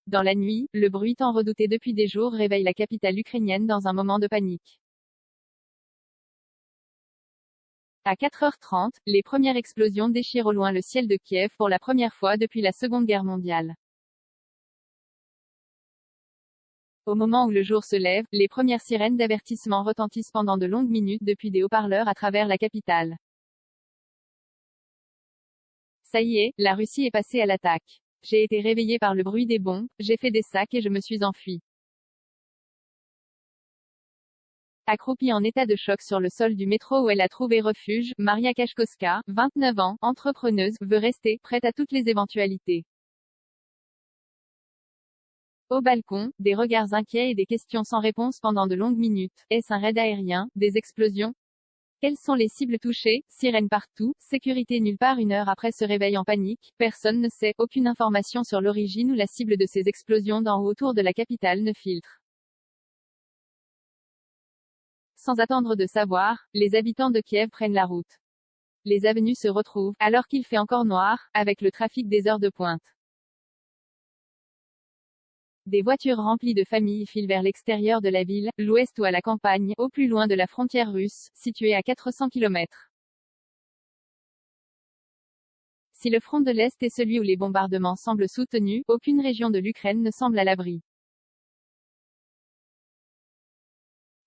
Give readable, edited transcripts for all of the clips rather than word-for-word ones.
Dans la nuit, le bruit tant redouté depuis des jours réveille la capitale ukrainienne dans un moment de panique. À 4h30, les premières explosions déchirent au loin le ciel de Kiev pour la première fois depuis la Seconde Guerre mondiale. Au moment où le jour se lève, les premières sirènes d'avertissement retentissent pendant de longues minutes depuis des haut-parleurs à travers la capitale. Ça y est, la Russie est passée à l'attaque. J'ai été réveillé par le bruit des bombes, j'ai fait des sacs et je me suis enfui. Accroupie en état de choc sur le sol du métro où elle a trouvé refuge, Maria Kashkovska, 29 ans, entrepreneuse, veut rester prête à toutes les éventualités. Au balcon, des regards inquiets et des questions sans réponse pendant de longues minutes. Est-ce un raid aérien? Des explosions? Quelles sont les cibles touchées? Sirènes partout, sécurité nulle part. Une heure après ce réveil en panique, personne ne sait, aucune information sur l'origine ou la cible de ces explosions dans ou autour de la capitale ne filtre. Sans attendre de savoir, les habitants de Kiev prennent la route. Les avenues se retrouvent, alors qu'il fait encore noir, avec le trafic des heures de pointe. Des voitures remplies de familles filent vers l'extérieur de la ville, l'ouest ou à la campagne, au plus loin de la frontière russe, située à 400 km. Si le front de l'Est est celui où les bombardements semblent soutenus, aucune région de l'Ukraine ne semble à l'abri.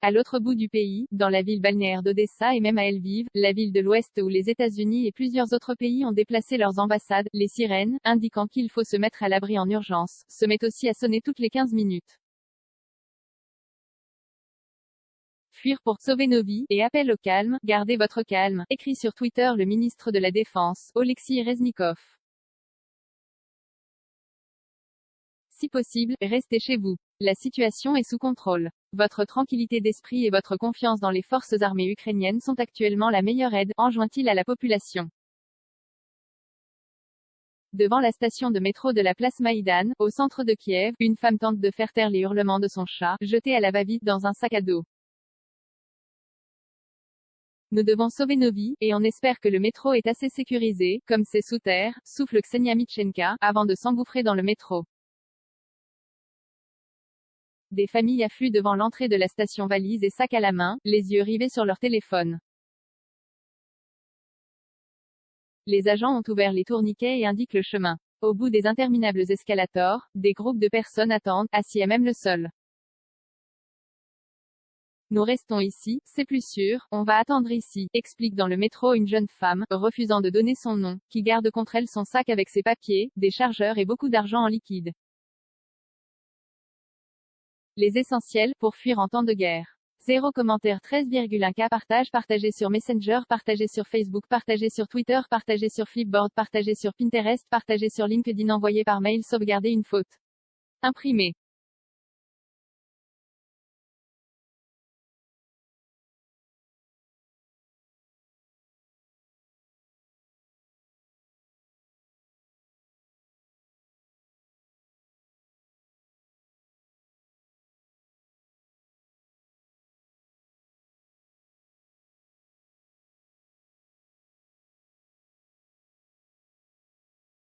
À l'autre bout du pays, dans la ville balnéaire d'Odessa et même à Lviv, la ville de l'Ouest où les États-Unis et plusieurs autres pays ont déplacé leurs ambassades, les sirènes, indiquant qu'il faut se mettre à l'abri en urgence, se mettent aussi à sonner toutes les 15 minutes. Fuir pour sauver nos vies, et appel au calme, gardez votre calme, écrit sur Twitter le ministre de la Défense, Oleksiy Reznikov. Si possible, restez chez vous. La situation est sous contrôle. Votre tranquillité d'esprit et votre confiance dans les forces armées ukrainiennes sont actuellement la meilleure aide, enjoint-il à la population. Devant la station de métro de la place Maïdan, au centre de Kiev, une femme tente de faire taire les hurlements de son chat, jeté à la va-vite dans un sac à dos. Nous devons sauver nos vies, et on espère que le métro est assez sécurisé, comme c'est sous terre, souffle Ksenia Mitchenka, avant de s'engouffrer dans le métro. Des familles affluent devant l'entrée de la station valises et sacs à la main, les yeux rivés sur leur téléphone. Les agents ont ouvert les tourniquets et indiquent le chemin. Au bout des interminables escalators, des groupes de personnes attendent, assis à même le sol. Nous restons ici, c'est plus sûr, on va attendre ici, explique dans le métro une jeune femme, refusant de donner son nom, qui garde contre elle son sac avec ses papiers, des chargeurs et beaucoup d'argent en liquide. Les essentiels, pour fuir en temps de guerre. 0 commentaire 13,1 K partagé sur Messenger, partagé sur Facebook, partagé sur Twitter, partagé sur Flipboard, partagé sur Pinterest, partagé sur LinkedIn, envoyé par mail, sauvegarder une faute. Imprimé.